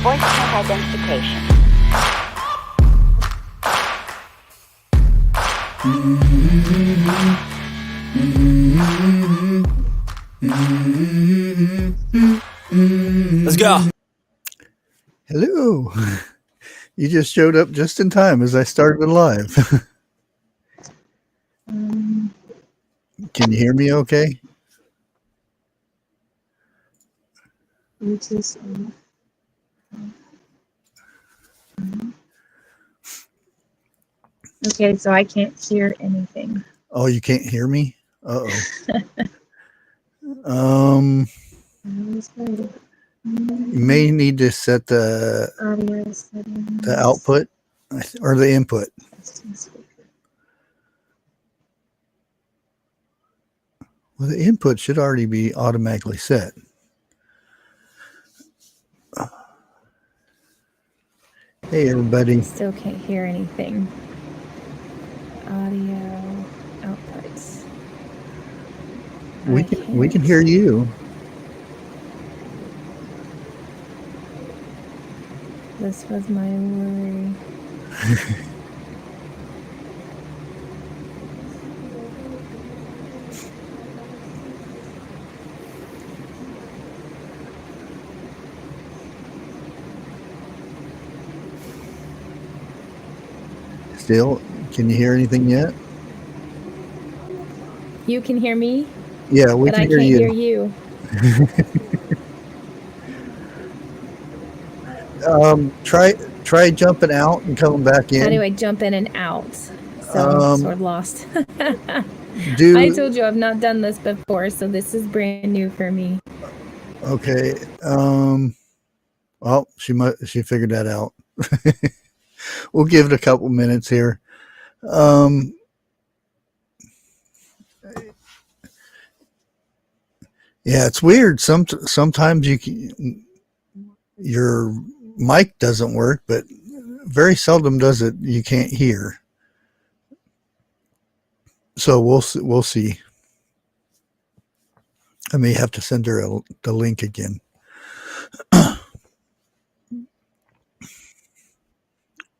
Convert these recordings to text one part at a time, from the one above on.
voice check identification. Let's go. Hello. You just showed up just in time as I started live. Can you hear me okay? Okay, so I can't hear anything. Oh, you can't hear me? Uh-oh. You may need to set the output or the input. Well, the input should already be automatically set. Hey, everybody. Still can't hear anything. Audio outputs. We can hear you. This was my worry. Still, can you hear anything yet? You can hear me? Yeah, we but can I hear can't you. hear you. Try jumping out and coming back in. How do I jump in and out? So I'm sort of lost. I told you I've not done this before, so this is brand new for me. Okay. Well, she figured that out. We'll give it a couple minutes here. Yeah, it's weird. Sometimes your mic doesn't work, but very seldom does it. You can't hear. So we'll see. I may have to send her the link again.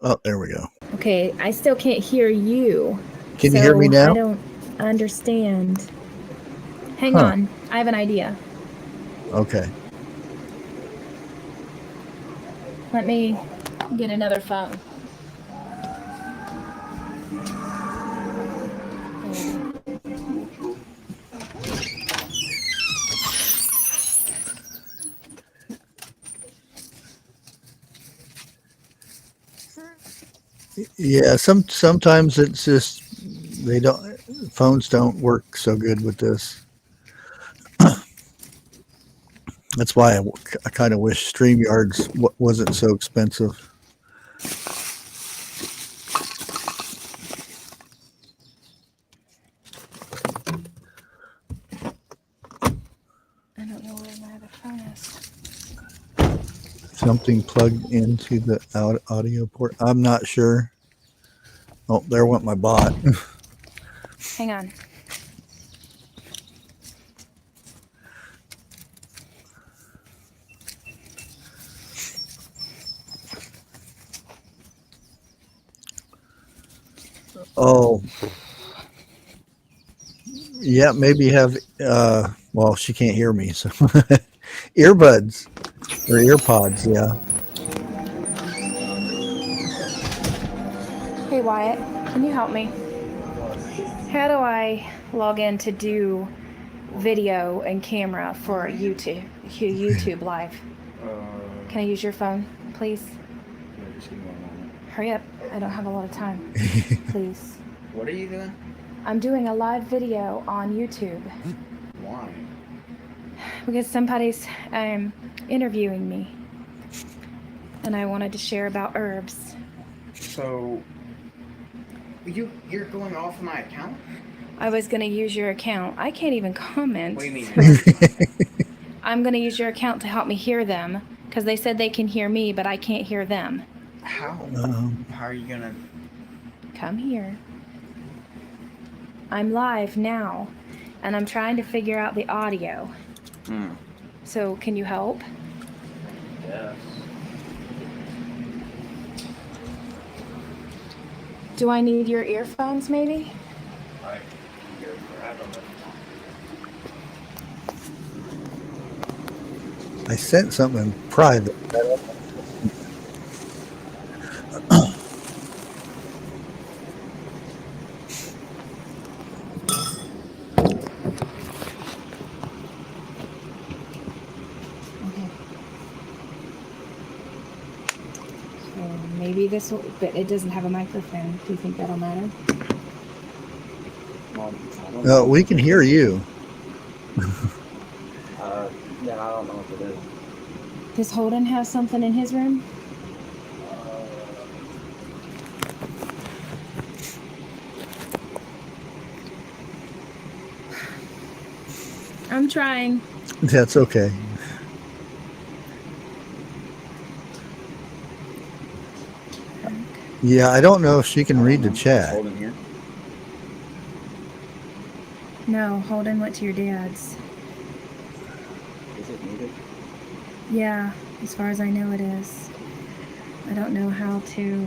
Oh, there we go. Okay, I still can't hear you. Can you hear me now? I don't understand. Hang on, I have an idea. Okay. Let me get another phone. Yeah, sometimes it's just phones don't work so good with this. That's why I kind of wish StreamYards wasn't so expensive. I don't know where my other phone is. Something plugged into the audio port. I'm not sure. Oh, there went my bot. Hang on. Oh. Yeah, maybe have, well, she can't hear me, so earbuds or earpods, yeah. Hey Wyatt, can you help me? How do I log in to do video and camera for YouTube Live? Can I use your phone, please? Hurry up, I don't have a lot of time. Please. What are you doing? I'm doing a live video on YouTube. Why? Because somebody's interviewing me. And I wanted to share about herbs. So, you're going off my account? I was going to use your account. I can't even comment. What do you mean? I'm going to use your account to help me hear them. Because they said they can hear me, but I can't hear them. How? How are you going to... Come here. I'm live now. And I'm trying to figure out the audio. So, can you help? Yes. Do I need your earphones, maybe? I sent something private. Okay. So maybe this will, but it doesn't have a microphone. Do you think that'll matter? I don't know. We can hear you. Yeah, I don't know what it is. Does Holden have something in his room? I'm trying. That's okay. Yeah, I don't know if she can read the chat. Hold in here. No, Holden went to your dad's. Is it muted? Yeah, as far as I know it is. I don't know how to.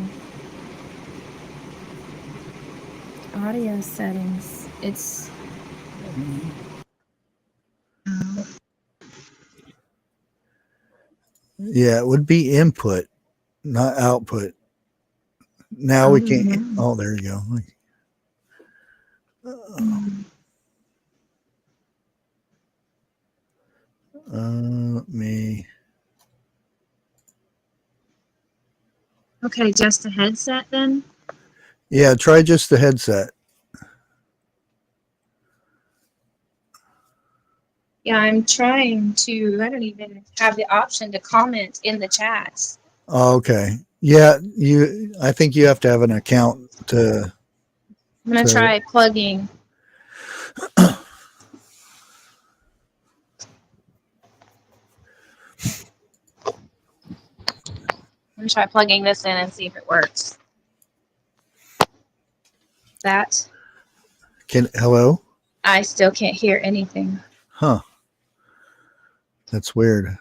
Audio settings. It's. Yeah, it would be input, not output. Now we can't. Oh, there you go. Let me. Okay, just a headset then? Yeah, try just the headset. Yeah, I'm trying to. I don't even have the option to comment in the chats. Okay. Yeah, I think you have to have an account to. I'm going to try plugging. I'm going to try plugging this in and see if it works. That. Hello? I still can't hear anything. Huh. That's weird.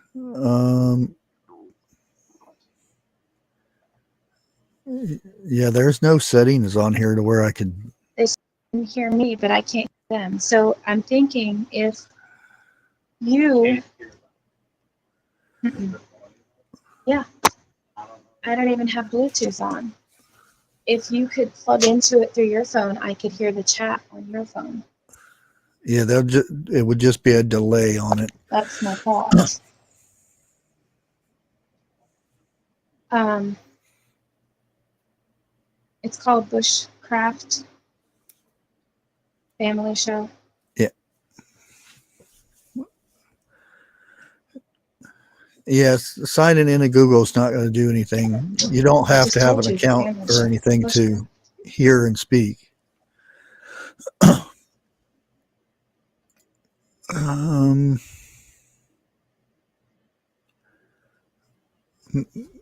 Yeah, there's no settings on here to where I could. They can hear me, but I can't hear them. So I'm thinking if you. Yeah. I don't even have Bluetooth on. If you could plug into it through your phone, I could hear the chat on your phone. Yeah, it would just be a delay on it. That's my thought. It's called Bushcraft Family Show. Yeah. Yes, signing in to Google is not going to do anything. You don't have to have an account or anything to hear and speak.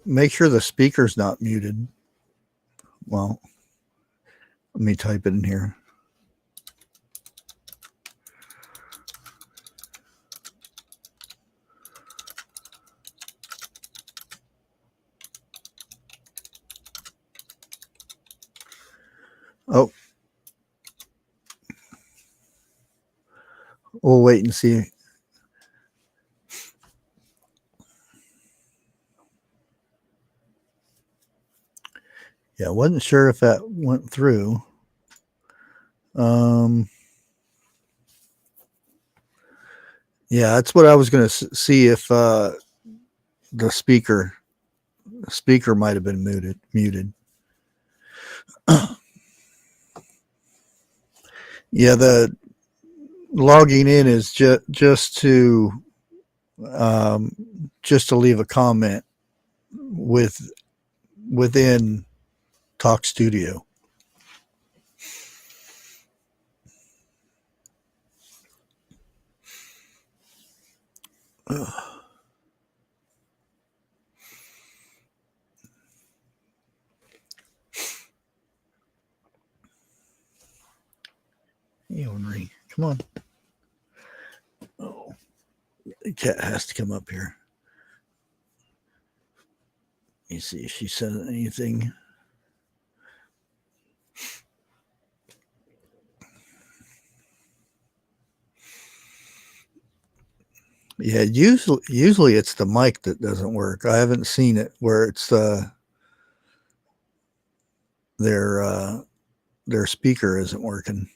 Make sure the speaker's not muted. Well, let me type it in here. Oh, we'll wait and see. Yeah, I wasn't sure if that went through. Yeah, that's what I was going to see if the speaker might have been muted. Yeah, the logging in is just to leave a comment within Talk Studio. Hey, Henry, come on. Oh, the cat has to come up here. Let me see if she said anything. Yeah, usually it's the mic that doesn't work. I haven't seen it where it's their speaker isn't working.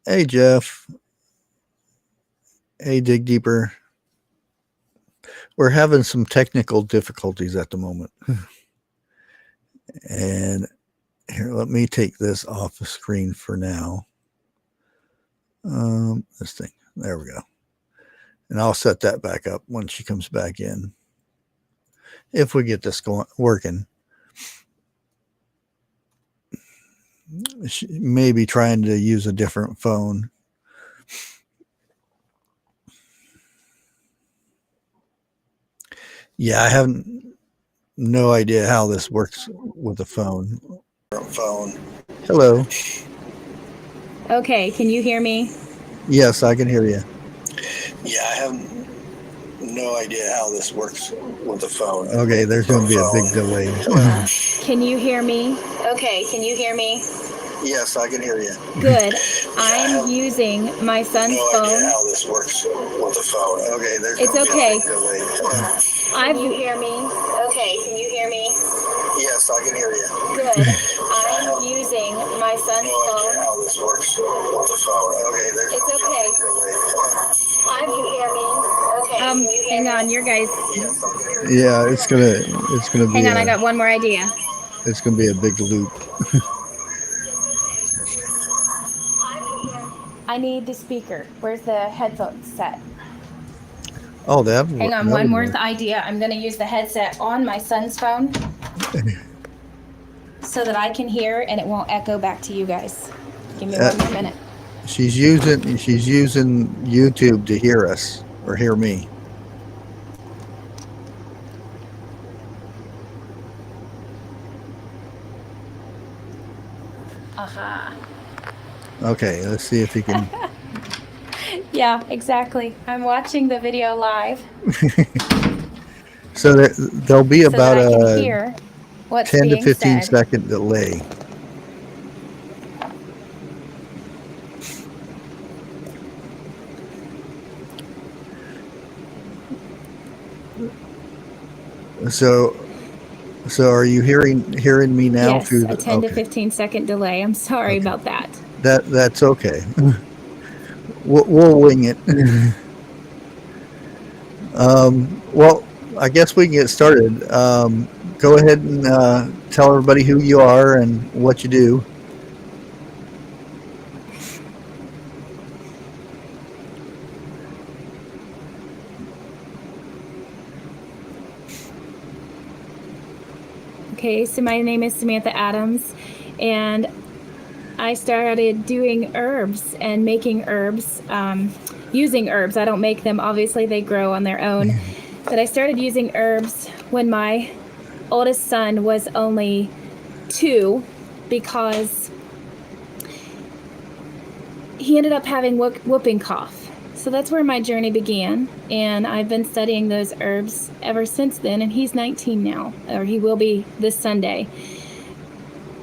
Hey Jeff. Hey Dig Deeper. We're having some technical difficulties at the moment. And here, let me take this off the screen for now. This thing. There we go. And I'll set that back up when she comes back in. If we get this working. She may be trying to use a different phone. Yeah, I haven't no idea how this works with the phone. Hello. Okay, can you hear me? Yes, I can hear you. Yeah, I have no idea how this works with the phone. Okay, there's going to be a big delay. Can you hear me? Okay, can you hear me? Yes, I can hear you. Good. I'm using my son's phone. No idea how this works with the phone. Okay, there's It's okay. a big delay. Can you hear me? Okay, can you hear me? Yes, I can hear you. Good. I'm using my son's phone. No idea how this works with the phone. Okay, there's It's okay. a delay. Can you hear me? Okay. Hang on, your guys. Yeah, it's gonna be. Hang on, I got one more idea. It's gonna be a big loop. I need the speaker. Where's the headphones set? Oh, that. Hang on, one more idea. I'm going to use the headset on my son's phone so that I can hear and it won't echo back to you guys. Give me 1 more minute. She's using YouTube to hear us or hear me. Aha. Okay, let's see if he can. Yeah, exactly. I'm watching the video live. So there'll be about so that I can a hear what's 10 to being 15 said. second delay. So are you hearing me now? Yes, through a 10 to 15 second delay. I'm sorry about that. That's okay. We'll wing it. Well, I guess we can get started. Go ahead and tell everybody who you are and what you do. Okay, so my name is Samantha Adams, and I started doing herbs and making herbs, using herbs. I don't make them, obviously, they grow on their own. But I started using herbs when my oldest son was only 2 because he ended up having whooping cough. So that's where my journey began, and I've been studying those herbs ever since then, and he's 19 now, or he will be this Sunday.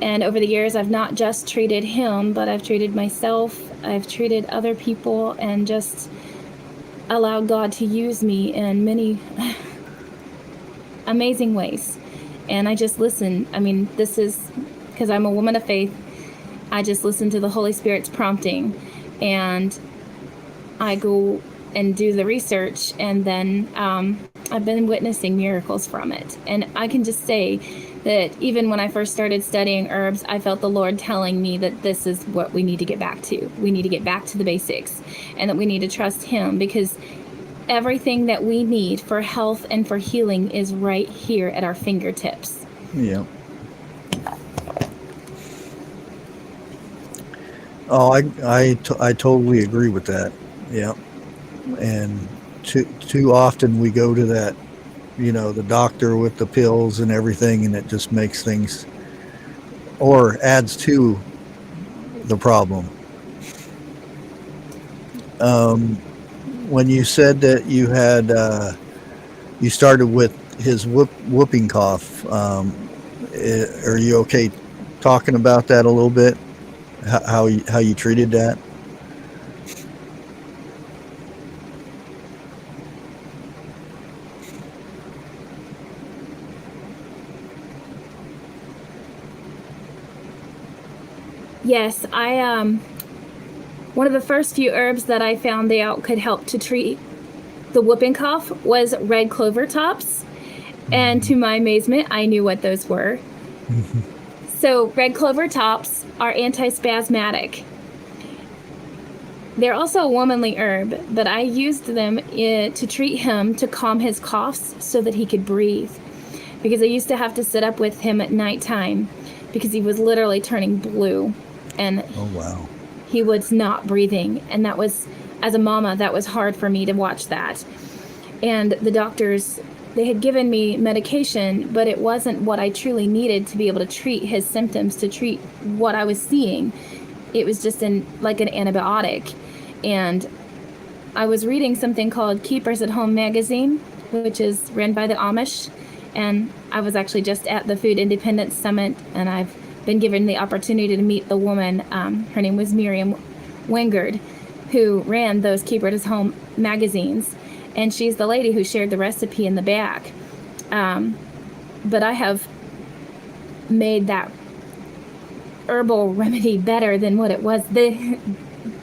And over the years, I've not just treated him, but I've treated myself, I've treated other people, and just allowed God to use me in many amazing ways. And I just listen. I mean, this is because I'm a woman of faith. I just listen to the Holy Spirit's prompting, and I go and do the research, and then I've been witnessing miracles from it. And I can just say that even when I first started studying herbs, I felt the Lord telling me that this is what we need to get back to. We need to get back to the basics, and that we need to trust Him, because everything that we need for health and for healing is right here at our fingertips. Yeah. Oh, I totally agree with that. Yeah. And too often we go to that, the doctor with the pills and everything, and it just makes things, or adds to the problem. When you said that you had, you started with his whooping cough, are you okay talking about that a little bit? How you treated that? Yes, one of the first few herbs that I found out could help to treat the whooping cough was red clover tops. And to my amazement, I knew what those were. So red clover tops are antispasmodic. They're also a womanly herb, but I used them to treat him to calm his coughs so that he could breathe. Because I used to have to sit up with him at nighttime because he was literally turning blue. And Oh, wow. he was not breathing. And that was, as a mama, that was hard for me to watch that. And the doctors, they had given me medication, but it wasn't what I truly needed to be able to treat his symptoms, to treat what I was seeing. It was just like an antibiotic. And I was reading something called Keepers at Home magazine, which is run by the Amish. And I was actually just at the Food Independence Summit, and I've been given the opportunity to meet the woman. Her name was Miriam Wingard, who ran those Keepers at Home magazines. And she's the lady who shared the recipe in the back. But I have made that herbal remedy better than what it was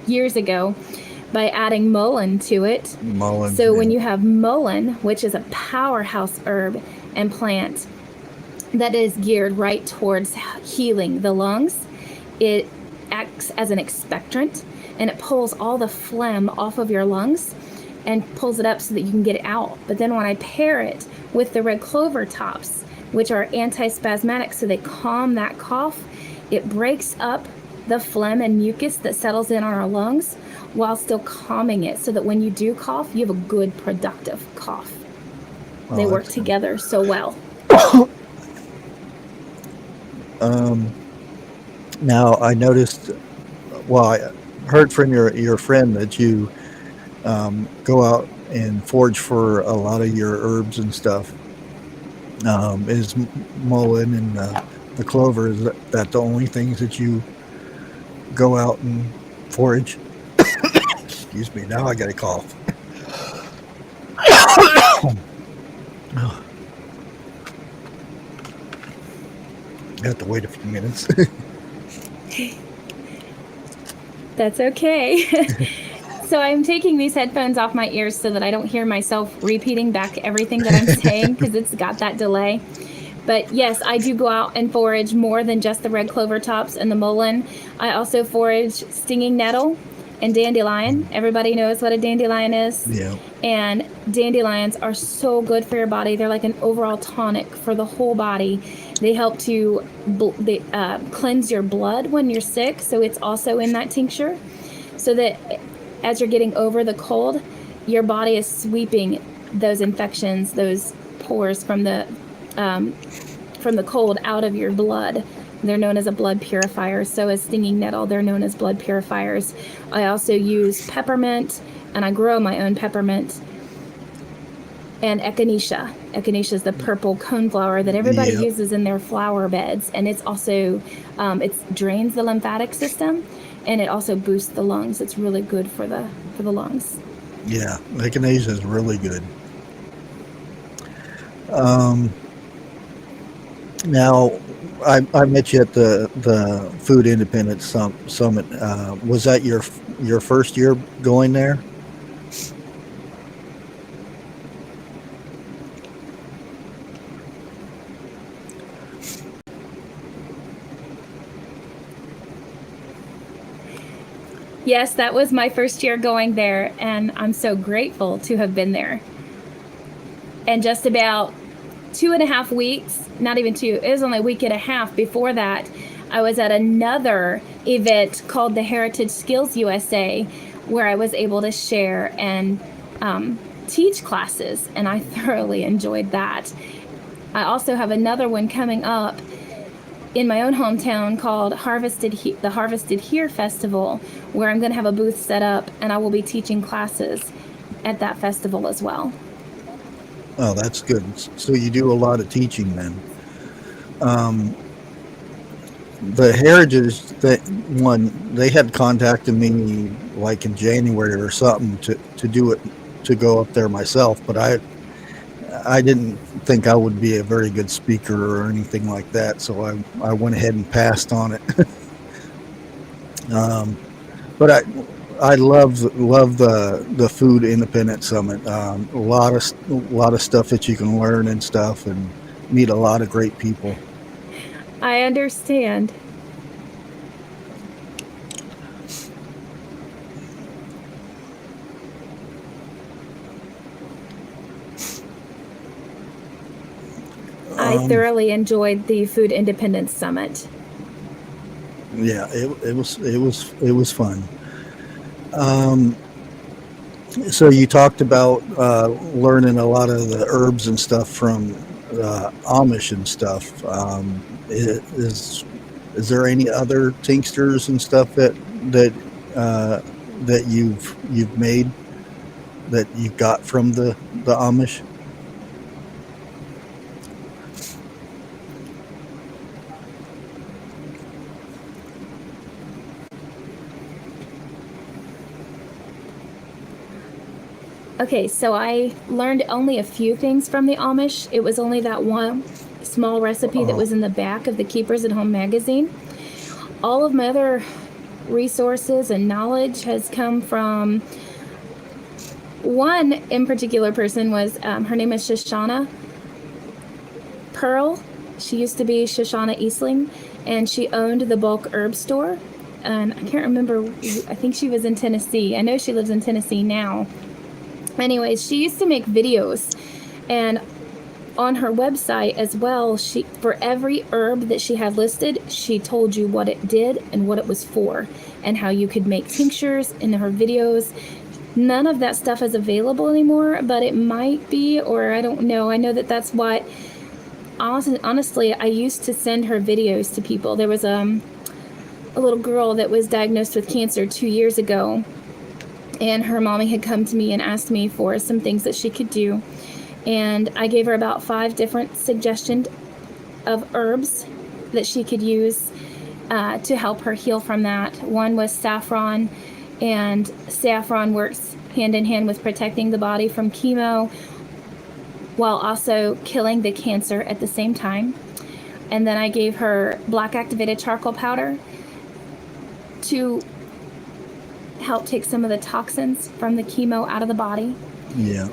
years ago by adding mullein to it. Mullein. So when you have mullein, which is a powerhouse herb and plant that is geared right towards healing the lungs, it acts as an expectorant, and it pulls all the phlegm off of your lungs and pulls it up so that you can get it out. But then when I pair it with the red clover tops, which are antispasmodic, so they calm that cough, it breaks up the phlegm and mucus that settles in on our lungs while still calming it, so that when you do cough, you have a good, productive cough. They work together so well. Now, I noticed, well, I heard from your friend that you go out and forage for a lot of your herbs and stuff. Is mullein and the clover, is that the only things that you go out and forage? Excuse me, now I got a cough. I have to wait a few minutes. That's okay. So I'm taking these headphones off my ears so that I don't hear myself repeating back everything that I'm saying, because it's got that delay. But yes, I do go out and forage more than just the red clover tops and the mullein. I also forage stinging nettle and dandelion. Everybody knows what a dandelion is. Yeah. And dandelions are so good for your body. They're like an overall tonic for the whole body. They help to cleanse your blood when you're sick. So it's also in that tincture, so that as you're getting over the cold, your body is sweeping those infections, those pores from the cold out of your blood. They're known as a blood purifier. So is stinging nettle. They're known as blood purifiers. I also use peppermint, and I grow my own peppermint. And echinacea. Echinacea is the purple coneflower that everybody uses in their flower beds. And it's also, it drains the lymphatic system, and it also boosts the lungs. It's really good for the lungs. Yeah, echinacea is really good. Now, I met you at the Food Independence Summit. Was that your first year going there? Yes, that was my first year going there, and I'm so grateful to have been there. And just about 2.5 weeks, not even 2, it was only a week and a half before that, I was at another event called the Heritage Skills USA, where I was able to share and teach classes, and I thoroughly enjoyed that. I also have another one coming up in my own hometown called the Harvested Here Festival, where I'm going to have a booth set up, and I will be teaching classes at that festival as well. Oh, that's good. So you do a lot of teaching then. The Heritage one, they had contacted me like in January or something to do it, to go up there myself, but I didn't think I would be a very good speaker or anything like that, so I went ahead and passed on it. But I love the Food Independent Summit. A lot of stuff that you can learn and stuff, and meet a lot of great people. I understand. I thoroughly enjoyed the Food Independence Summit. Yeah, it was fun. So you talked about learning a lot of the herbs and stuff from Amish and stuff. Is there any other tinctures and stuff that you've made that you got from the Amish? Okay, so I learned only a few things from the Amish. It was only that one small recipe that was in the back of the Keepers at Home magazine. All of my other resources and knowledge has come from one in particular person. Was her name is Shoshana Pearl. She used to be Shoshana Eastling, and she owned the bulk herb store. And I can't remember, I think she was in Tennessee. I know she lives in Tennessee now. Anyways, she used to make videos, and on her website as well, she, for every herb that she had listed, she told you what it did and what it was for, and how you could make tinctures in her videos. None of that stuff is available anymore, but it might be, or I don't know. I know that that's what, honestly, I used to send her videos to people. There was a little girl that was diagnosed with cancer 2 years ago, and her mommy had come to me and asked me for some things that she could do. And I gave her about 5 different suggestions of herbs that she could use to help her heal from that. One was saffron, and saffron works hand in hand with protecting the body from chemo while also killing the cancer at the same time. And then I gave her black activated charcoal powder to help take some of the toxins from the chemo out of the body. Yeah.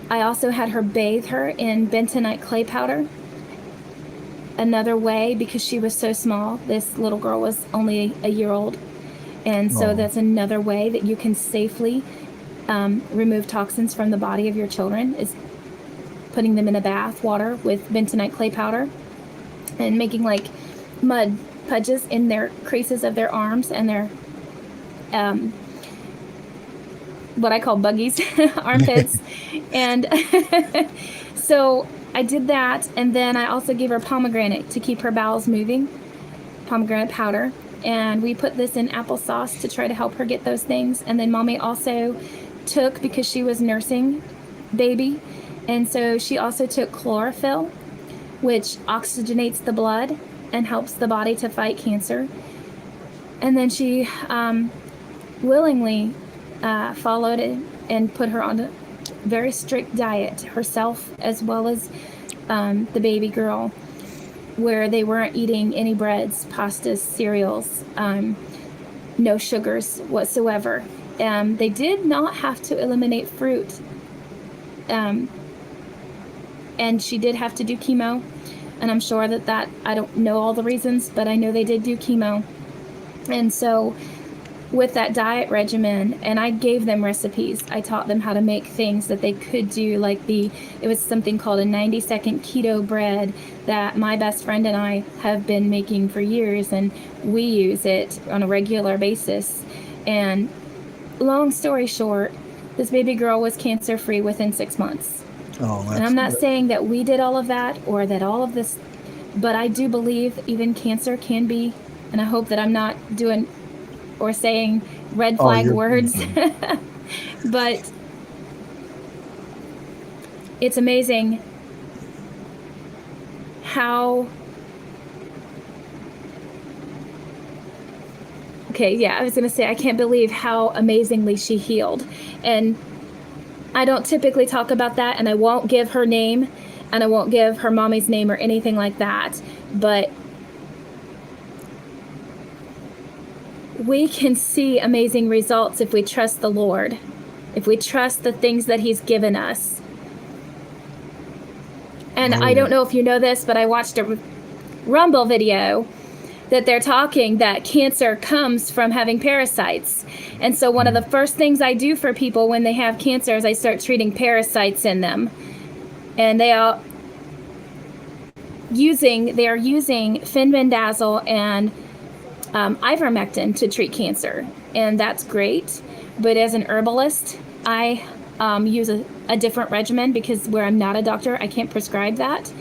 I also had her bathe her in bentonite clay powder. Another way, because she was so small, this little girl was only a year old. And so that's another way that you can safely remove toxins from the body of your children, is putting them in a bath water with bentonite clay powder and making like mud pudges in their creases of their arms and their what I call buggies, armpits. And so I did that, and then I also gave her pomegranate to keep her bowels moving, pomegranate powder, and we put this in applesauce to try to help her get those things. And then mommy also took, because she was nursing baby, and so she also took chlorophyll, which oxygenates the blood and helps the body to fight cancer. And then she willingly followed it and put her on a very strict diet herself, as well as the baby girl, where they weren't eating any breads, pastas, cereals, no sugars whatsoever. They did not have to eliminate fruit, and she did have to do chemo, and I'm sure that I don't know all the reasons, but I know they did do chemo. And so with that diet regimen, and I gave them recipes, I taught them how to make things that they could do, like it was something called a 90-second keto bread that my best friend and I have been making for years, and we use it on a regular basis. And long story short, this baby girl was cancer-free within 6 months. And I'm not saying that we did all of that or that all of this, but I do believe even cancer can be, and I hope that I'm not doing or saying red flag words, but it's amazing how, I was going to say, I can't believe how amazingly she healed. And I don't typically talk about that, and I won't give her name, and I won't give her mommy's name or anything like that, but we can see amazing results if we trust the Lord, if we trust the things that He's given us. And Oh, I don't yeah. know if you know this, but I watched a Rumble video that they're talking that cancer comes from having parasites. And so one of the first things I do for people when they have cancer is I start treating parasites in them. And they are using fenbendazole and ivermectin to treat cancer. And that's great. But as an herbalist, I use a different regimen because where I'm not a doctor, I can't prescribe that.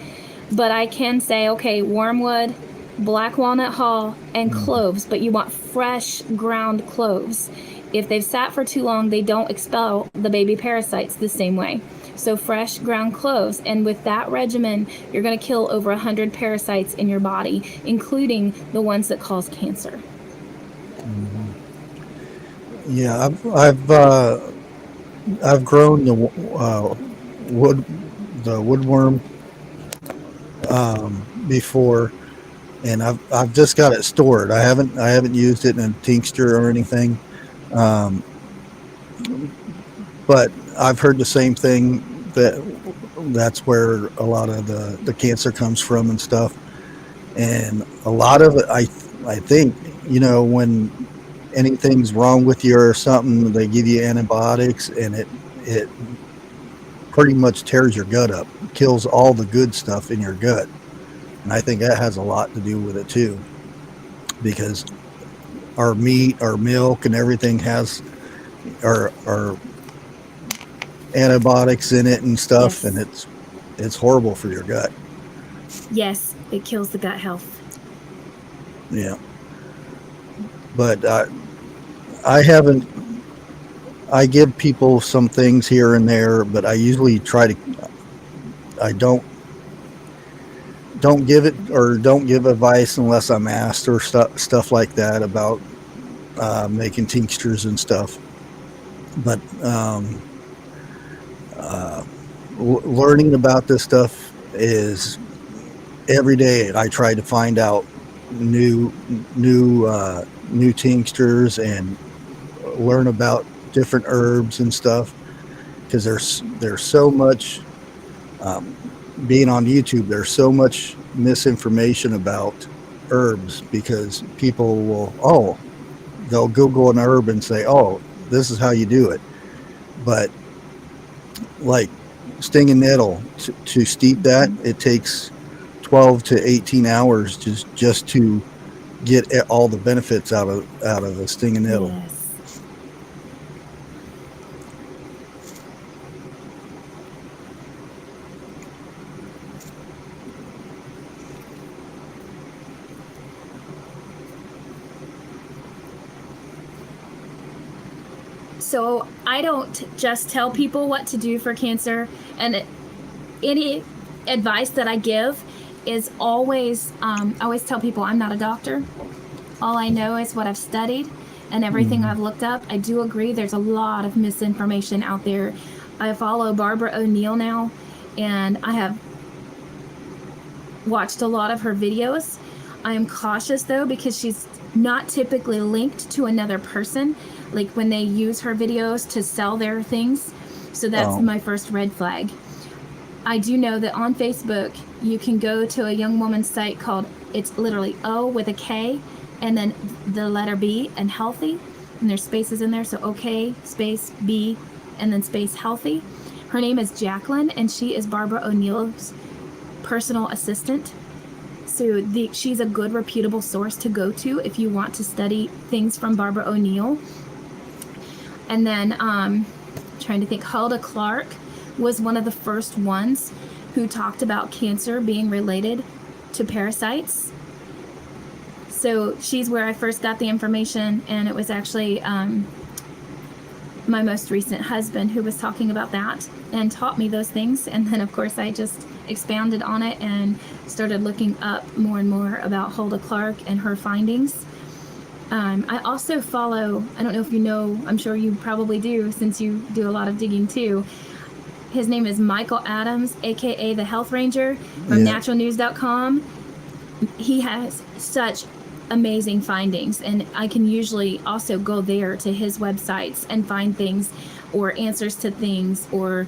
But I can say, okay, wormwood, black walnut hull, and cloves, but you want fresh ground cloves. If they've sat for too long, they don't expel the baby parasites the same way. So fresh ground cloves, and with that regimen, you're going to kill over 100 parasites in your body, including the ones that cause cancer. Yeah, I've grown the woodworm before, and I've just got it stored. I haven't used it in a tincture or anything, but I've heard the same thing, that's where a lot of the cancer comes from and stuff. And a lot of it, I think, when anything's wrong with you or something, they give you antibiotics, and it pretty much tears your gut up, kills all the good stuff in your gut. And I think that has a lot to do with it too, because our meat, our milk, and everything has our antibiotics in it and stuff. Yes. And it's horrible for your gut. Yes, it kills the gut health. Yeah. But I give people some things here and there, but I usually I don't give it, or don't give advice unless I'm asked, or stuff like that, about making tinctures and stuff. But learning about this stuff is every day. I try to find out new tinctures and learn about different herbs and stuff, because there's so much being on YouTube, there's so much misinformation about herbs, because people they'll Google an herb and say, oh, this is how you do it. But like stinging nettle, to steep that, it takes 12 to 18 hours just to get all the benefits out of the stinging nettle. Yes. So I don't just tell people what to do for cancer, and any advice that I give is always, I always tell people I'm not a doctor. All I know is what I've studied and everything I've looked up. I do agree there's a lot of misinformation out there. I follow Barbara O'Neill now, and I have watched a lot of her videos. I am cautious though, because she's not typically linked to another person, like when they use her videos to sell their things. So that's my first red flag. I do know that on Facebook, you can go to a young woman's site called, it's literally O with a K, and then the letter B and healthy, and there's spaces in there. So OK, space B, and then space healthy. Her name is Jacqueline, and she is Barbara O'Neill's personal assistant. So she's a good, reputable source to go to if you want to study things from Barbara O'Neill. And then trying to think, Hulda Clark was one of the first ones who talked about cancer being related to parasites. So she's where I first got the information, and it was actually my most recent husband who was talking about that and taught me those things. And then of course I just expounded on it and started looking up more and more about Hulda Clark and her findings. I also follow, I don't know if you know, I'm sure you probably do since you do a lot of digging too. His name is Michael Adams, aka the Health Ranger from naturalnews.com. He has such amazing findings, and I can usually also go there to his websites and find things or answers to things or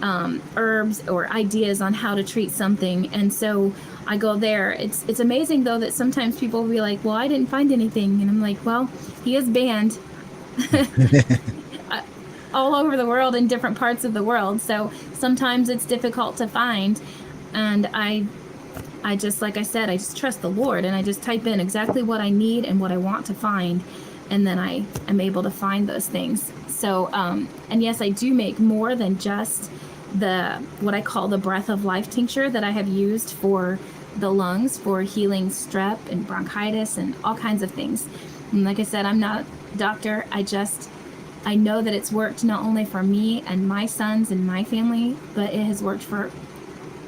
herbs or ideas on how to treat something. And so I go there. It's amazing though that sometimes people will be like, well, I didn't find anything, and I'm like, well, he is banned all over the world in different parts of the world, so sometimes it's difficult to find. And I just, like I said, I just trust the Lord, and I just type in exactly what I need and what I want to find, and then I am able to find those things. So, and yes, I do make more than just what I call the Breath of Life tincture that I have used for the lungs, for healing strep and bronchitis and all kinds of things. And like I said, I'm not a doctor. I know that it's worked not only for me and my sons and my family, but it has worked for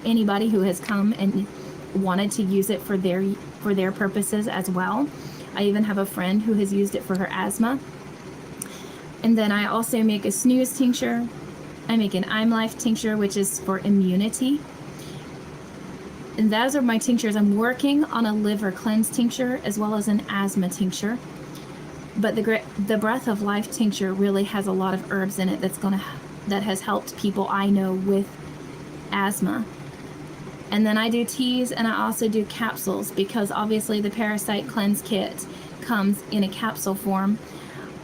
anybody who has come and wanted to use it for their purposes as well. I even have a friend who has used it for her asthma. And then I also make a snooze tincture. I make an I'm Life tincture, which is for immunity. And those are my tinctures. I'm working on a liver cleanse tincture as well as an asthma tincture. But the Breath of Life tincture really has a lot of herbs in it that has helped people I know with asthma. And then I do teas, and I also do capsules, because obviously the Parasite Cleanse Kit comes in a capsule form.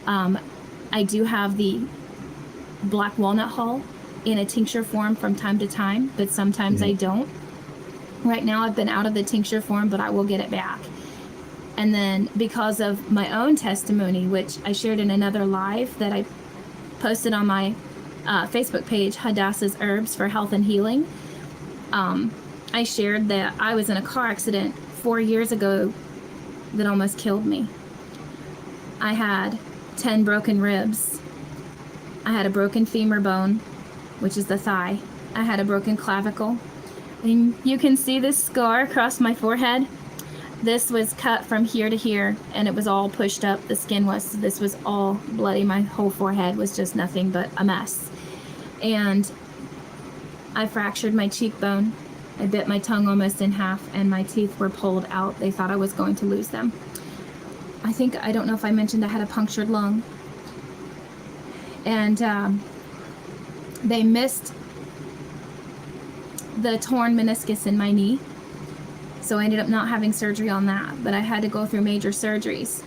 I do have the Black Walnut Hull in a tincture form from time to time, but sometimes I don't. Right now I've been out of the tincture form, but I will get it back. And then because of my own testimony, which I shared in another live that I posted on my Facebook page, Hadassah's Herbs for Health and Healing, I shared that I was in a car accident 4 years ago that almost killed me. I had 10 broken ribs. I had a broken femur bone, which is the thigh. I had a broken clavicle. And you can see this scar across my forehead. This was cut from here to here, and it was all pushed up. The skin was, this was all bloody. My whole forehead was just nothing but a mess. And I fractured my cheekbone. I bit my tongue almost in half, and my teeth were pulled out. They thought I was going to lose them. I don't know if I mentioned I had a punctured lung. And they missed the torn meniscus in my knee. So I ended up not having surgery on that, but I had to go through major surgeries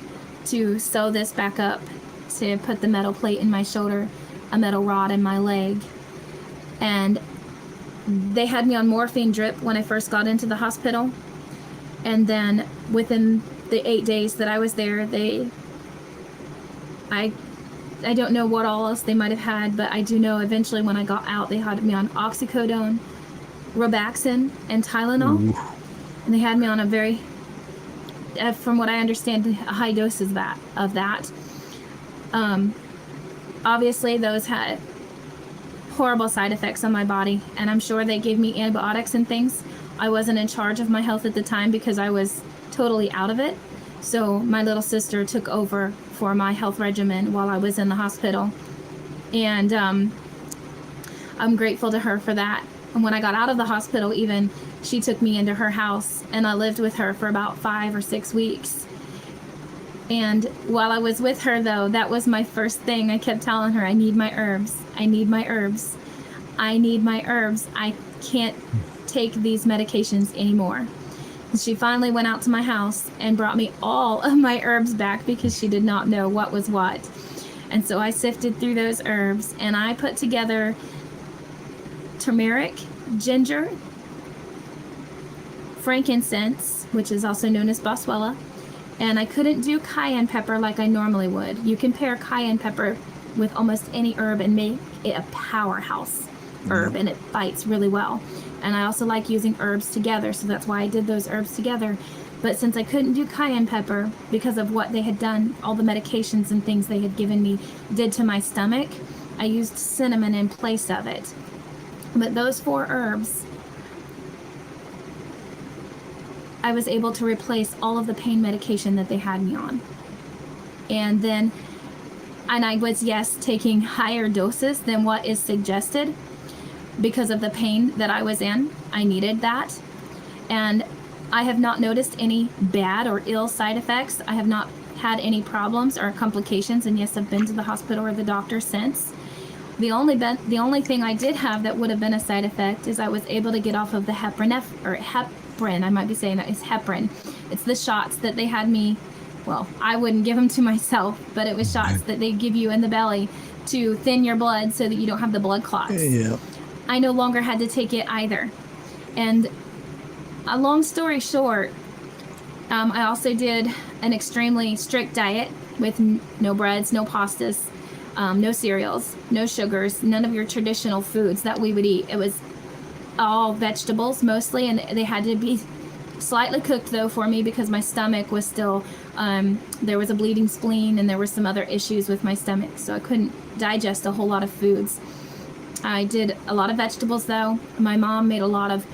to sew this back up, to put the metal plate in my shoulder, a metal rod in my leg. And they had me on morphine drip when I first got into the hospital. And then within the 8 days that I was there, I don't know what all else they might have had, but I do know eventually when I got out, they had me on oxycodone, Robaxin, and Tylenol. Ooh. And they had me on a very, from what I understand, a high dose of that. Obviously, those had horrible side effects on my body, and I'm sure they gave me antibiotics and things. I wasn't in charge of my health at the time because I was totally out of it. So my little sister took over for my health regimen while I was in the hospital. And I'm grateful to her for that. And when I got out of the hospital, even, she took me into her house, and I lived with her for about 5 or 6 weeks. And while I was with her, though, that was my first thing. I kept telling her, I need my herbs. I need my herbs. I need my herbs. I can't take these medications anymore. And she finally went out to my house and brought me all of my herbs back because she did not know what was what. And so I sifted through those herbs, and I put together turmeric, ginger, frankincense, which is also known as boswellia, and I couldn't do cayenne pepper like I normally would. You can pair cayenne pepper with almost any herb and make it a powerhouse herb, and it fights really well. And I also like using herbs together, so that's why I did those herbs together. But since I couldn't do cayenne pepper because of what they had done, all the medications and things they had given me did to my stomach, I used cinnamon in place of it. But those 4 herbs, I was able to replace all of the pain medication that they had me on. And I was, yes, taking higher doses than what is suggested because of the pain that I was in. I needed that. And I have not noticed any bad or ill side effects. I have not had any problems or complications, and yes, I've been to the hospital or the doctor since. The only thing I did have that would have been a side effect is I was able to get off of the heparin. I might be saying that it's heparin. It's the shots that they had me. Well, I wouldn't give them to myself, but it was shots that they give you in the belly to thin your blood so that you don't have the blood clots. Yeah. I no longer had to take it either. And a long story short, I also did an extremely strict diet with no breads, no pastas, no cereals, no sugars, none of your traditional foods that we would eat. It was all vegetables mostly, and they had to be slightly cooked though for me because my stomach was still, there was a bleeding spleen and there were some other issues with my stomach, so I couldn't digest a whole lot of foods. I did a lot of vegetables though. My mom made a lot of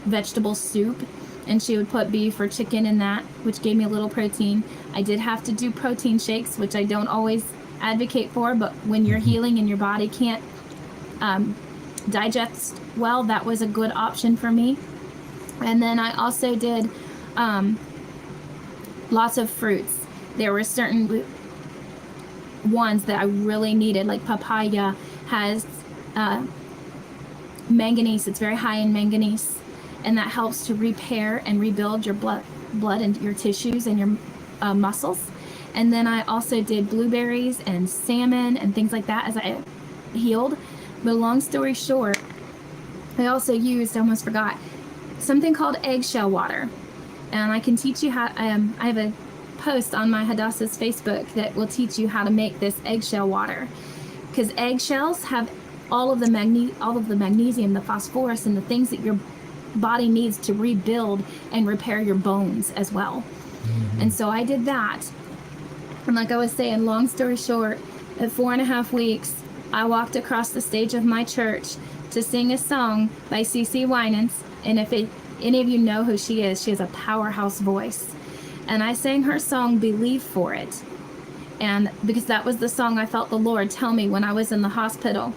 vegetable soup, and she would put beef or chicken in that, which gave me a little protein. I did have to do protein shakes, which I don't always advocate for, but when you're healing and your body can't digest well, that was a good option for me. And then I also did lots of fruits. There were certain ones that I really needed, like papaya has manganese. It's very high in manganese, and that helps to repair and rebuild your blood and your tissues and your muscles. And then I also did blueberries and salmon and things like that as I healed. But long story short, I also used, I almost forgot, something called eggshell water. And I can teach you how, I have a post on my Hadassah's Facebook that will teach you how to make this eggshell water. Because eggshells have all of the magnesium, the phosphorus, and the things that your body needs to rebuild and repair your bones as well. And so I did that. And like I was saying, long story short, at 4.5 weeks, I walked across the stage of my church to sing a song by CeCe Winans. And if any of you know who she has a powerhouse voice. And I sang her song, Believe for It. And because that was the song I felt the Lord tell me when I was in the hospital.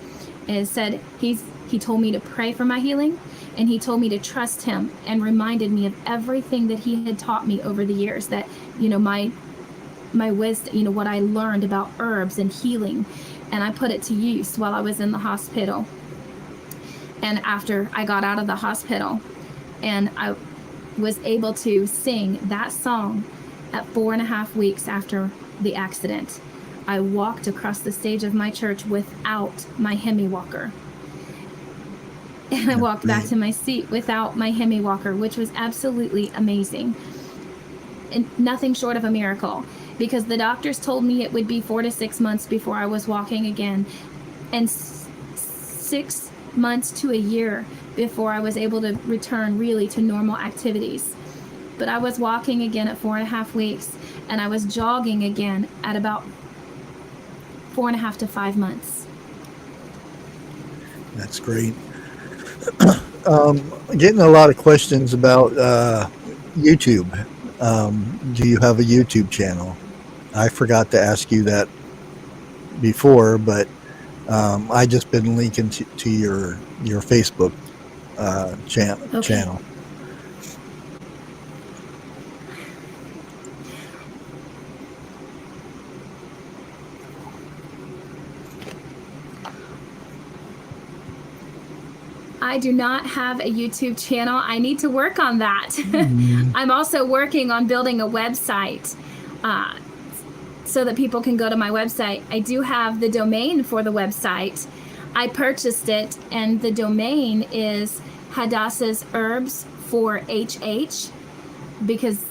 And it said, he told me to pray for my healing, and he told me to trust him, and reminded me of everything that he had taught me over the years, that, my wisdom, what I learned about herbs and healing, and I put it to use while I was in the hospital. And after I got out of the hospital, and I was able to sing that song at 4.5 weeks after the accident, I walked across the stage of my church without my Hemi walker. And I walked back to my seat without my Hemi walker, which was absolutely amazing. And nothing short of a miracle, because the doctors told me it would be 4 to 6 months before I was walking again, and 6 months to a year before I was able to return really to normal activities. But I was walking again at 4.5 weeks, and I was jogging again at about 4.5 to 5 months. That's great. Getting a lot of questions about YouTube. Do you have a YouTube channel? I forgot to ask you that before, but I just been linking to your Facebook channel. I do not have a YouTube channel. I need to work on that. I'm also working on building a website so that people can go to my website. I do have the domain for the website. I purchased it, and the domain is Hadassah's Herbs for HH, because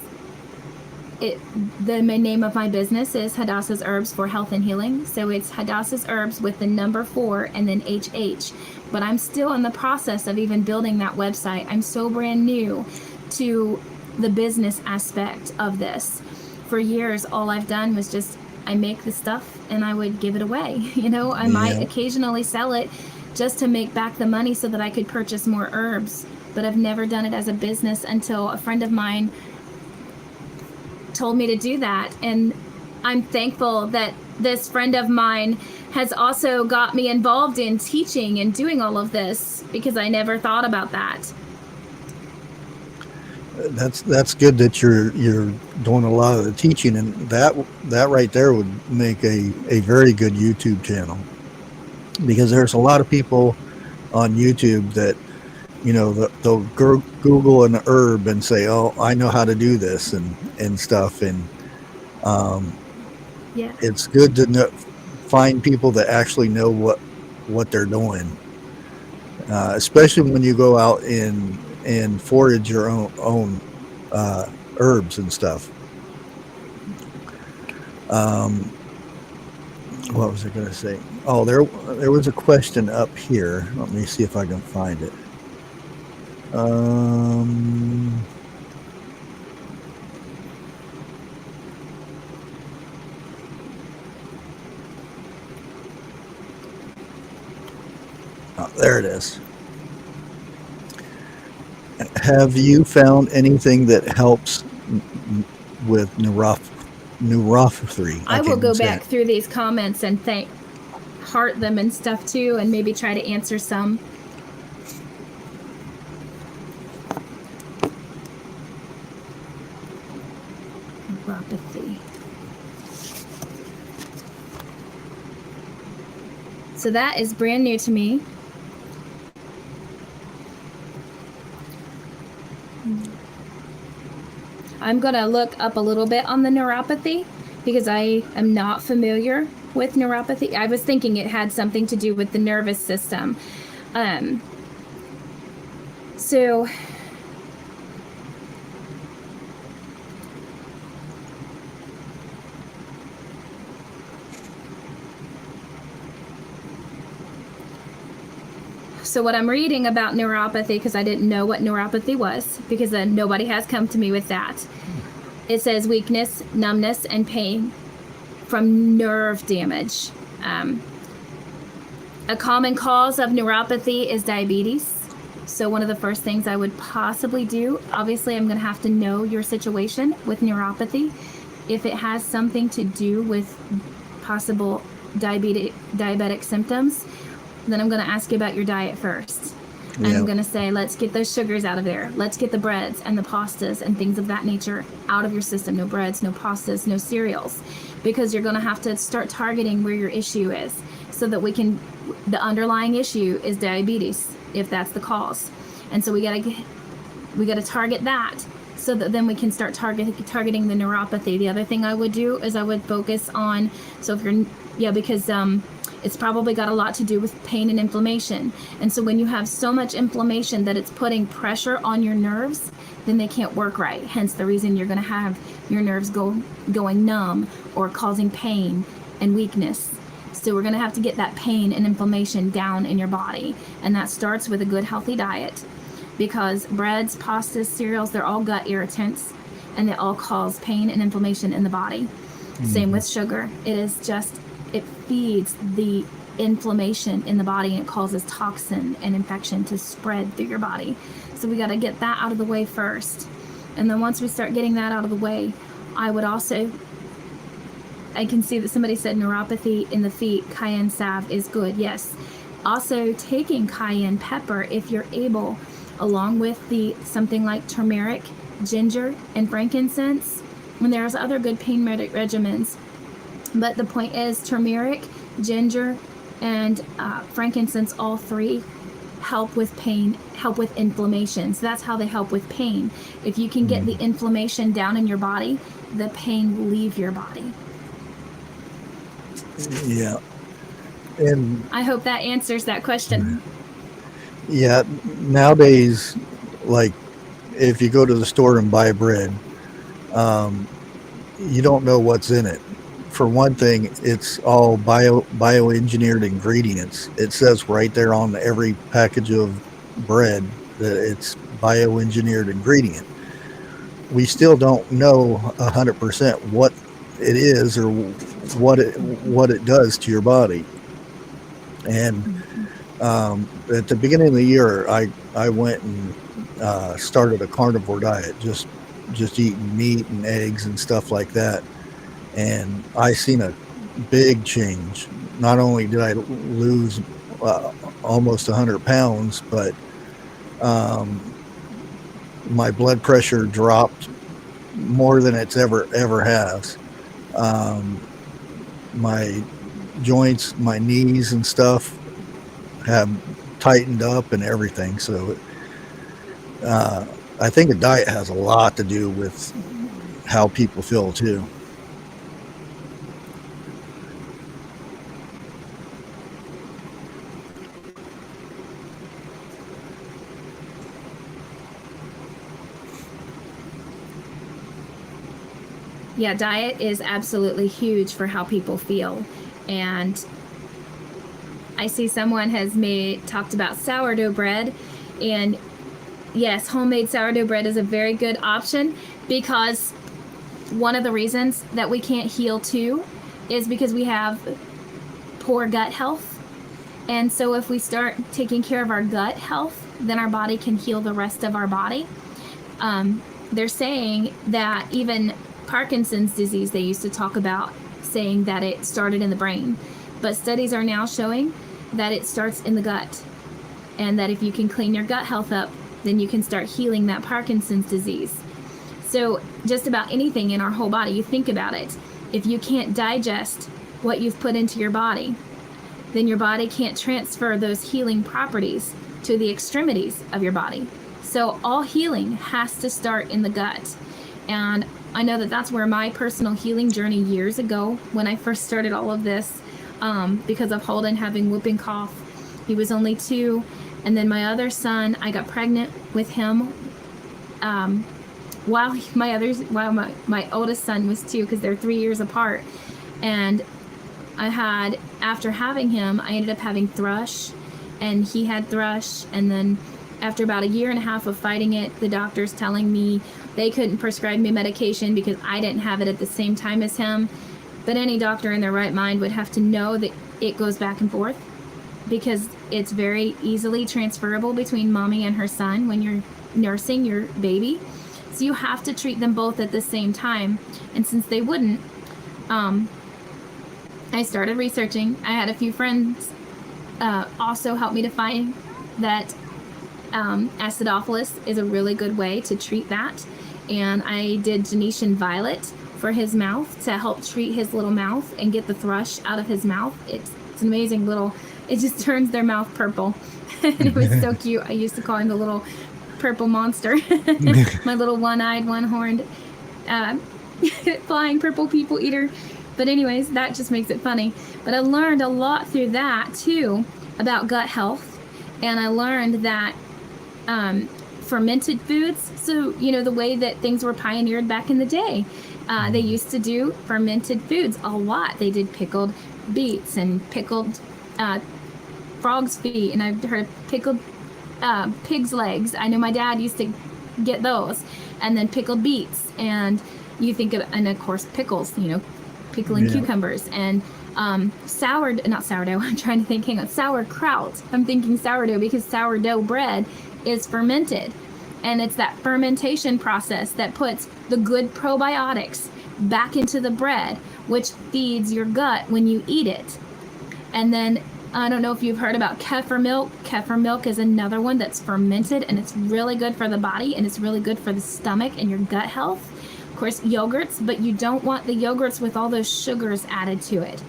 the main name of my business is Hadassah's Herbs for Health and Healing. So it's Hadassah's Herbs with the number 4 and then HH. But I'm still in the process of even building that website. I'm so brand new to the business aspect of this. For years, all I've done was just, I make the stuff and I would give it away. I might occasionally sell it just to make back the money so that I could purchase more herbs. But I've never done it as a business until a friend of mine told me to do that. And I'm thankful that this friend of mine has also got me involved in teaching and doing all of this, because I never thought about that. That's good that you're doing a lot of the teaching, and that right there would make a very good YouTube channel, because there's a lot of people on YouTube that, you know, they'll Google an herb and say, oh, I know how to do this and stuff, and Yeah. it's good to find people that actually know what they're doing, especially when you go out and forage your own herbs and stuff. What was I going to say? Oh, there was a question up here. Let me see if I can find it. Oh, there it is. Have you found anything that helps with neuropathy? I will go back through these comments and heart them and stuff too, and maybe try to answer some. Neuropathy. So that is brand new to me. I'm going to look up a little bit on the neuropathy because I am not familiar with neuropathy. I was thinking it had something to do with the nervous system. So what I'm reading about neuropathy, because I didn't know what neuropathy was, because nobody has come to me with that. It says weakness, numbness, and pain from nerve damage. A common cause of neuropathy is diabetes. So one of the first things I would possibly do, obviously I'm going to have to know your situation with neuropathy. If it has something to do with possible diabetic symptoms, then I'm going to ask you about your diet first. And I'm going to say, let's get those sugars out of there. Let's get the breads and the pastas and things of that nature out of your system. No breads, no pastas, no cereals. Because you're going to have to start targeting where your issue is, so that the underlying issue is diabetes, if that's the cause. And so we got to target that, so that then we can start targeting the neuropathy. The other thing I would do is I would focus on, so if you're, because it's probably got a lot to do with pain and inflammation. And so when you have so much inflammation that it's putting pressure on your nerves, then they can't work right. Hence the reason you're going to have your nerves going numb or causing pain and weakness. So we're going to have to get that pain and inflammation down in your body. And that starts with a good healthy diet, because breads, pastas, cereals, they're all gut irritants, and they all cause pain and inflammation in the body. Same with sugar. It feeds the inflammation in the body, and it causes toxin and infection to spread through your body. So we got to get that out of the way first. And then once we start getting that out of the way, I can see that somebody said neuropathy in the feet, cayenne salve is good. Yes. Also taking cayenne pepper, if you're able, along with something like turmeric, ginger, and frankincense. And there's other good pain regimens. But the point is, turmeric, ginger, and frankincense, all three help with pain, help with inflammation. So that's how they help with pain. If you can get the inflammation down in your body, the pain will leave your body. Yeah. And I hope that answers that question. yeah, nowadays, like, if you go to the store and buy bread, you don't know what's in it. For one thing, it's all bioengineered ingredients. It says right there on every package of bread that it's bioengineered ingredient. We still don't know 100% what it is or what it does to your body. And at the beginning of the year, I went and started a carnivore diet, just eating meat and eggs and stuff like that. And I seen a big change. Not only did I lose almost 100 pounds, but my blood pressure dropped more than it's ever has. My joints, my knees and stuff have tightened up and everything. So I think a diet has a lot to do with how people feel too. Yeah, diet is absolutely huge for how people feel. And I see someone has talked about sourdough bread, and yes, homemade sourdough bread is a very good option, because one of the reasons that we can't heal too is because we have poor gut health. And so if we start taking care of our gut health, then our body can heal the rest of our body. They're saying that even Parkinson's disease, they used to talk about saying that it started in the brain, but studies are now showing that it starts in the gut, and that if you can clean your gut health up, then you can start healing that Parkinson's disease. So just about anything in our whole body, you think about it, if you can't digest what you've put into your body, then your body can't transfer those healing properties to the extremities of your body. So all healing has to start in the gut. And I know that that's where my personal healing journey years ago, when I first started all of this, because of Holden having whooping cough. He was only 2. And then my other son, I got pregnant with him while my oldest son was 2, because they're 3 years apart. And after having him, I ended up having thrush, and he had thrush. And then after about 1.5 years of fighting it, the doctors telling me they couldn't prescribe me medication because I didn't have it at the same time as him. But any doctor in their right mind would have to know that it goes back and forth, because it's very easily transferable between mommy and her son when you're nursing your baby. So you have to treat them both at the same time. And since they wouldn't, I started researching. I had a few friends also help me to find that acidophilus is a really good way to treat that. And I did Genetian Violet for his mouth to help treat his little mouth and get the thrush out of his mouth. It's an amazing little, it just turns their mouth purple. And it was so cute. I used to call him the little purple monster. My little one-eyed, one-horned, flying purple people eater. But anyways, that just makes it funny. But I learned a lot through that too about gut health. And I learned that fermented foods, so the way that things were pioneered back in the day, they used to do fermented foods a lot. They did pickled beets and pickled frog's feet, and I've heard pickled pig's legs. I know my dad used to get those, and then pickled beets, and you think of, and of course pickles, pickling cucumbers, and sauerkraut. I'm trying to think. Hang on, sauerkraut. I'm thinking sourdough because sourdough bread is fermented, and it's that fermentation process that puts the good probiotics back into the bread, which feeds your gut when you eat it. And then I don't know if you've heard about kefir milk. Kefir milk is another one that's fermented, and it's really good for the body, and it's really good for the stomach and your gut health. Of course, yogurts, but you don't want the yogurts with all those sugars added to it,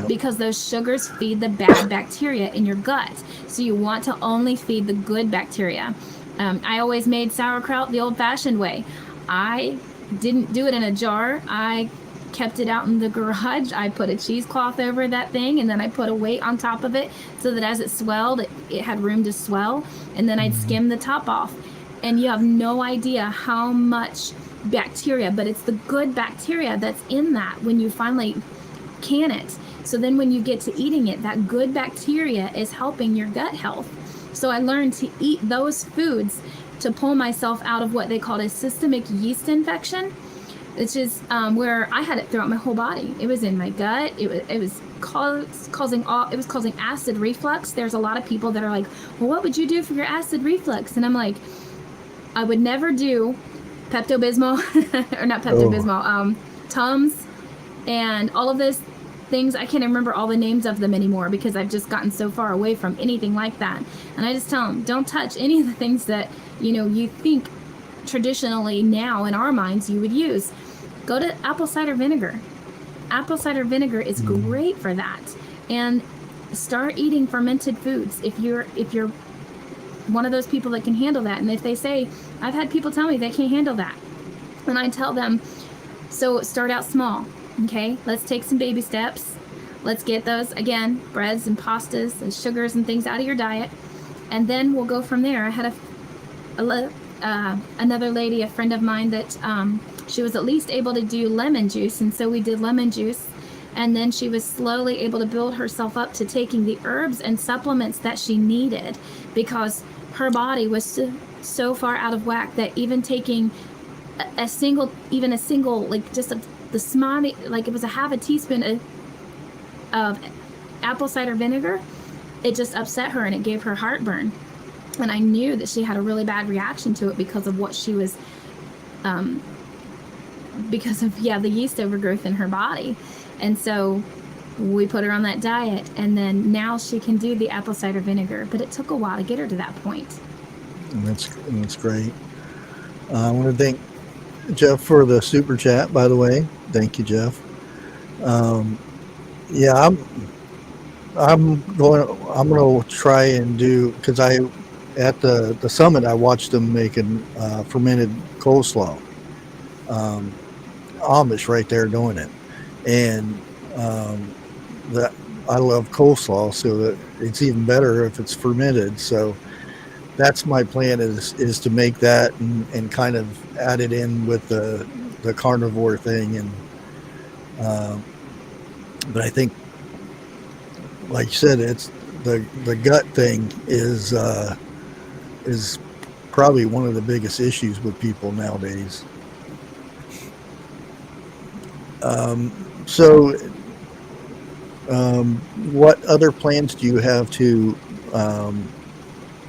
because those sugars feed the bad bacteria in your gut. So you want to only feed the good bacteria. I always made sauerkraut the old-fashioned way. I didn't do it in a jar. I kept it out in the garage. I put a cheesecloth over that thing, and then I put a weight on top of it so that as it swelled, it had room to swell, and then I'd skim the top off. And you have no idea how much bacteria, but it's the good bacteria that's in that when you finally can it. So then when you get to eating it, that good bacteria is helping your gut health. So I learned to eat those foods to pull myself out of what they called a systemic yeast infection, which is where I had it throughout my whole body. It was in my gut. It was causing acid reflux. There's a lot of people that are like, well, what would you do for your acid reflux? And I'm like, I would never do Pepto-Bismol, or not Pepto-Bismol, Tums, and all of those things. I can't remember all the names of them anymore because I've just gotten so far away from anything like that. And I just tell them, don't touch any of the things that, you think traditionally now in our minds you would use. Go to apple cider vinegar. Apple cider vinegar is great for that. And start eating fermented foods if you're one of those people that can handle that. And if they say, I've had people tell me they can't handle that, and I tell them, so start out small. Okay, let's take some baby steps. Let's get those, again, breads and pastas and sugars and things out of your diet, and then we'll go from there. I had another lady, a friend of mine, that she was at least able to do lemon juice, and so we did lemon juice, and then she was slowly able to build herself up to taking the herbs and supplements that she needed, because her body was so far out of whack that even taking a single, like just the small, like it was a half a teaspoon of apple cider vinegar, it just upset her and it gave her heartburn. And I knew that she had a really bad reaction to it because of what she was, because of, the yeast overgrowth in her body. And so we put her on that diet, and then now she can do the apple cider vinegar, but it took a while to get her to that point. And that's great. I want to thank Jeff for the super chat, by the way. Thank you, Jeff. Yeah, I'm going to try and do, because at the summit I watched them making fermented coleslaw. Amish right there doing it, and that I love coleslaw, so that it's even better if it's fermented. So that's my plan, is to make that and kind of add it in with the carnivore thing. And but I think, like you said, it's the gut thing is probably one of the biggest issues with people nowadays. So what other plans do you have to,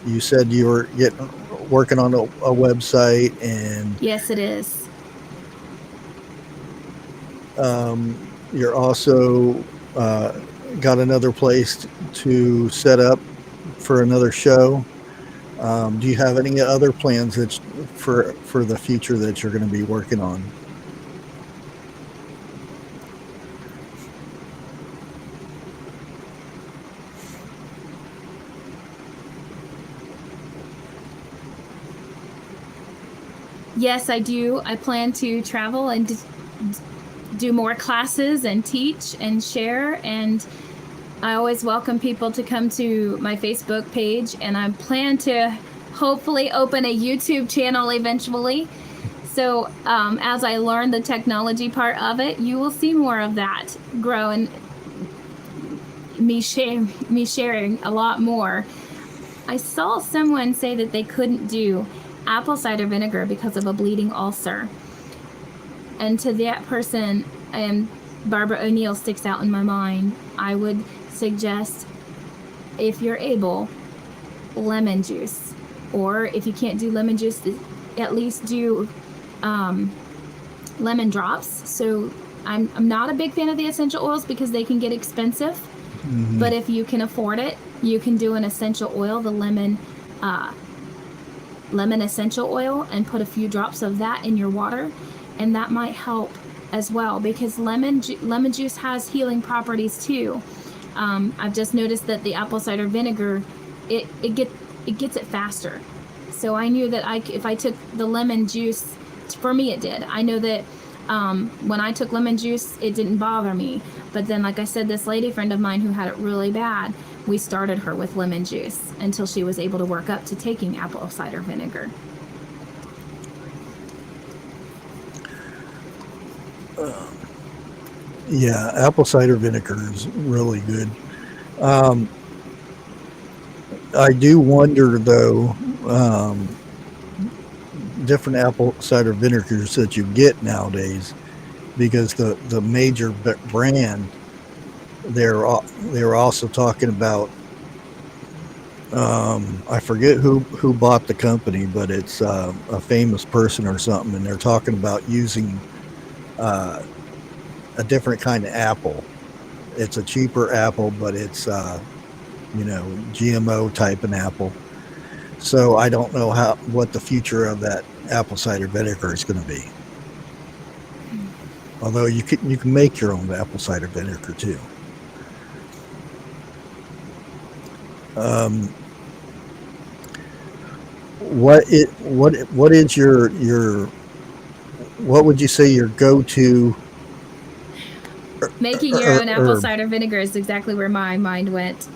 you said you were working on a website, and Yes, it is. You're also got another place to set up for another show. Do you have any other plans that for the future that you're going to be working on? Yes, I do. I plan to travel and do more classes and teach and share, and I always welcome people to come to my Facebook page, and I plan to hopefully open a YouTube channel eventually. So as I learn the technology part of it, you will see more of that grow, and me sharing a lot more. I saw someone say that they couldn't do apple cider vinegar because of a bleeding ulcer. And to that person, Barbara O'Neill sticks out in my mind. I would suggest, if you're able, lemon juice. Or if you can't do lemon juice, at least do lemon drops. So I'm not a big fan of the essential oils because they can get expensive. Mm-hmm. But if you can afford it, you can do an essential oil, the lemon essential oil, and put a few drops of that in your water, and that might help as well, because lemon juice has healing properties too. I've just noticed that the apple cider vinegar, it gets it faster. So I knew that if I took the lemon juice, for me it did. I know that when I took lemon juice, it didn't bother me. But then, like I said, this lady friend of mine who had it really bad, we started her with lemon juice until she was able to work up to taking apple cider vinegar. Yeah, apple cider vinegar is really good. I do wonder, though, different apple cider vinegars that you get nowadays, because the major brand, they're also talking about, I forget who bought the company, but it's a famous person or something, and they're talking about using a different kind of apple. It's a cheaper apple, but it's GMO type of apple. So I don't know what the future of that apple cider vinegar is going to be. Although you can make your own apple cider vinegar too. What is your what would you say your go-to? Making your own apple herb? cider vinegar is exactly where my mind went.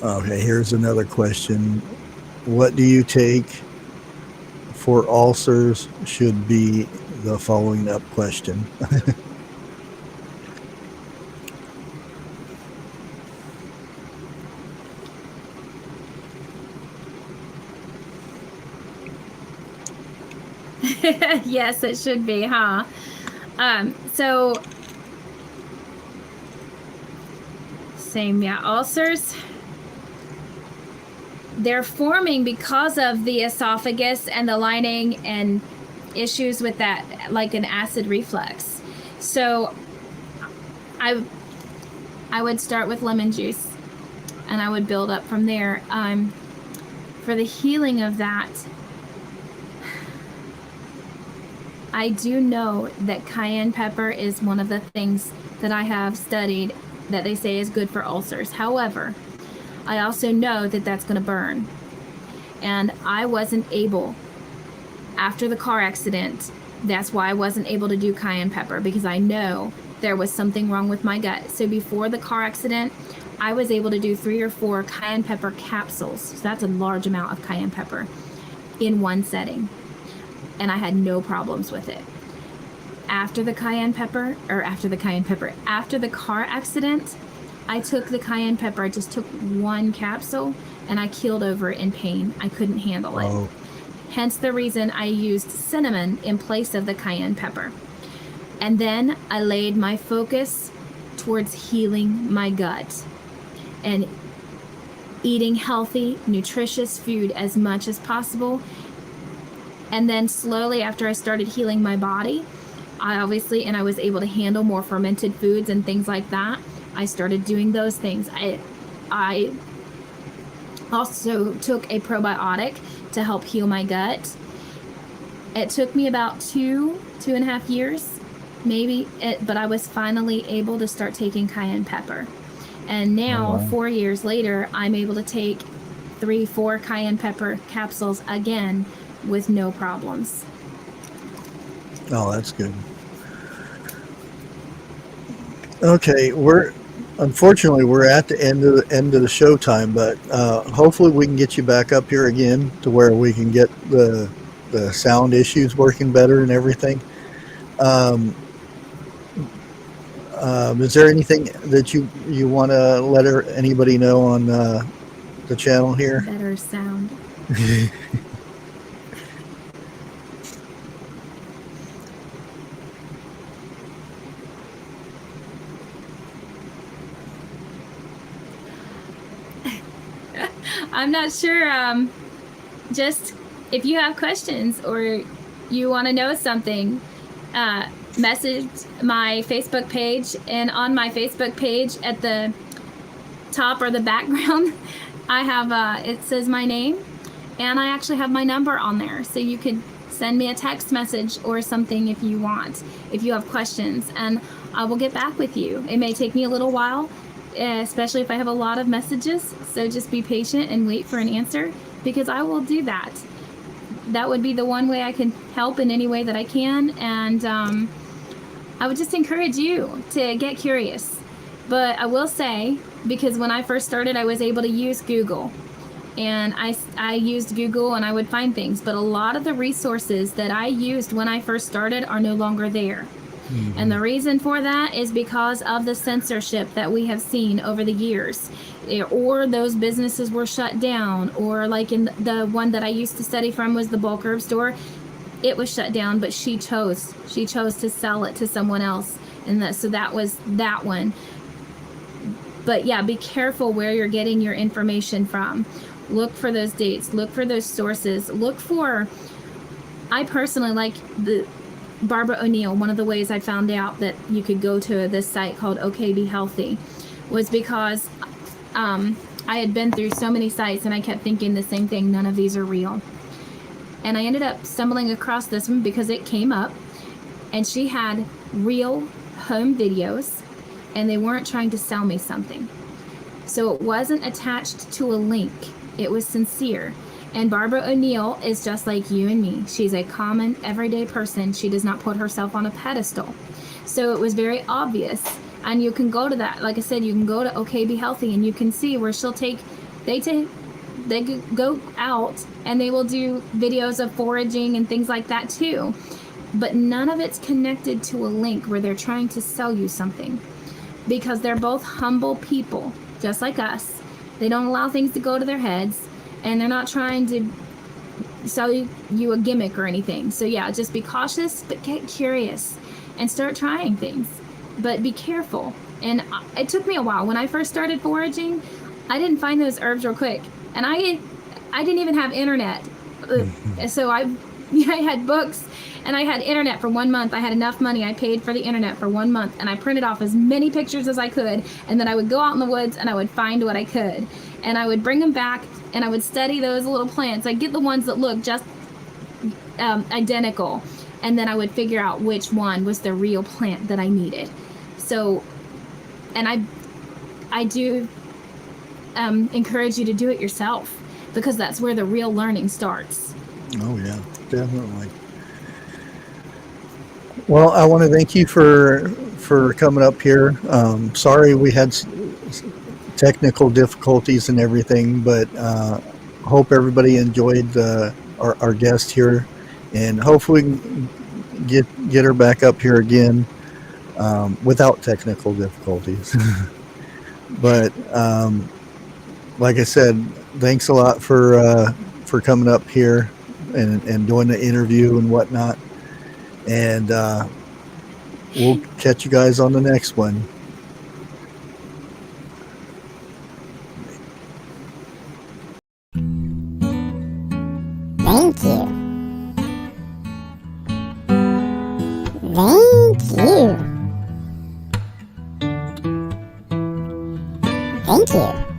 Okay, here's another question. What do you take for ulcers? Should be the following up question. Yes, it should be, huh? So same, yeah, ulcers. They're forming because of the esophagus and the lining and issues with that, like an acid reflux. So I would start with lemon juice and I would build up from there. For the healing of that, I do know that cayenne pepper is one of the things that I have studied that they say is good for ulcers. However, I also know that that's going to burn. And I wasn't able, after the car accident, that's why I wasn't able to do cayenne pepper, because I know there was something wrong with my gut. So before the car accident, I was able to do 3 or 4 cayenne pepper capsules. So that's a large amount of cayenne pepper in one setting. And I had no problems with it. After the car accident, I took the cayenne pepper. I just took 1 capsule and I keeled over in pain. I couldn't handle it. Oh. Hence the reason I used cinnamon in place of the cayenne pepper. And then I laid my focus towards healing my gut and eating healthy, nutritious food as much as possible. And then slowly, after I started healing my body, I was able to handle more fermented foods and things like that. I started doing those things. I also took a probiotic to help heal my gut. It took me about 2.5 years, maybe, but I was finally able to start taking cayenne pepper. And now, 4 years later, I'm able to take 3-4 cayenne pepper capsules again with no problems. Oh, that's good. Okay, unfortunately we're at the end of the show time, but hopefully we can get you back up here again to where we can get the sound issues working better and everything. Is there anything that you want to let anybody know on the channel here? Better sound. I'm not sure. Just if you have questions or you want to know something, message my Facebook page. And on my Facebook page at the top or the background, I have it says my name, and I actually have my number on there. So you could send me a text message or something if you want, if you have questions, and I will get back with you. It may take me a little while, especially if I have a lot of messages, so just be patient and wait for an answer, because I will do that. That would be the one way I can help in any way that I can, and I would just encourage you to get curious. But I will say, because when I first started, I was able to use Google, and I used Google and I would find things, but a lot of the resources that I used when I first started are no longer there. Mm-hmm. And the reason for that is because of the censorship that we have seen over the years, or those businesses were shut down, or like in the one that I used to study from was the bulk herb store. It was shut down, but she chose to sell it to someone else, and so that was that one. But yeah, be careful where you're getting your information from. Look for those dates, look for those sources, I personally like the Barbara O'Neill. One of the ways I found out that you could go to this site called OK Be Healthy was because I had been through so many sites and I kept thinking the same thing, none of these are real. And I ended up stumbling across this one because it came up, and she had real home videos, and they weren't trying to sell me something. So it wasn't attached to a link. It was sincere. And Barbara O'Neill is just like you and me. She's a common, everyday person. She does not put herself on a pedestal. So it was very obvious. And you can go to that, like I said, you can go to OK Be Healthy, and you can see where she'll take, they go out and they will do videos of foraging and things like that too. But none of it's connected to a link where they're trying to sell you something, because they're both humble people, just like us. They don't allow things to go to their heads, and they're not trying to sell you a gimmick or anything. So yeah, just be cautious, but get curious and start trying things, but be careful. And it took me a while. When I first started foraging, I didn't find those herbs real quick, and I didn't even have internet. So I had books, and I had internet for 1 month. I had enough money. I paid for the internet for 1 month, and I printed off as many pictures as I could, and then I would go out in the woods and I would find what I could, and I would bring them back, and I would study those little plants. I'd get the ones that looked just identical, and then I would figure out which one was the real plant that I needed. So, and I do encourage you to do it yourself, because that's where the real learning starts. Oh yeah, definitely. Well, I want to thank you for coming up here. Sorry we had technical difficulties and everything, but hope everybody enjoyed our guest here, and hopefully we can get her back up here again without technical difficulties. But like I said, thanks a lot for coming up here and doing the interview and whatnot. And we'll catch you guys on the next one. Thank you. Thank you. Thank you.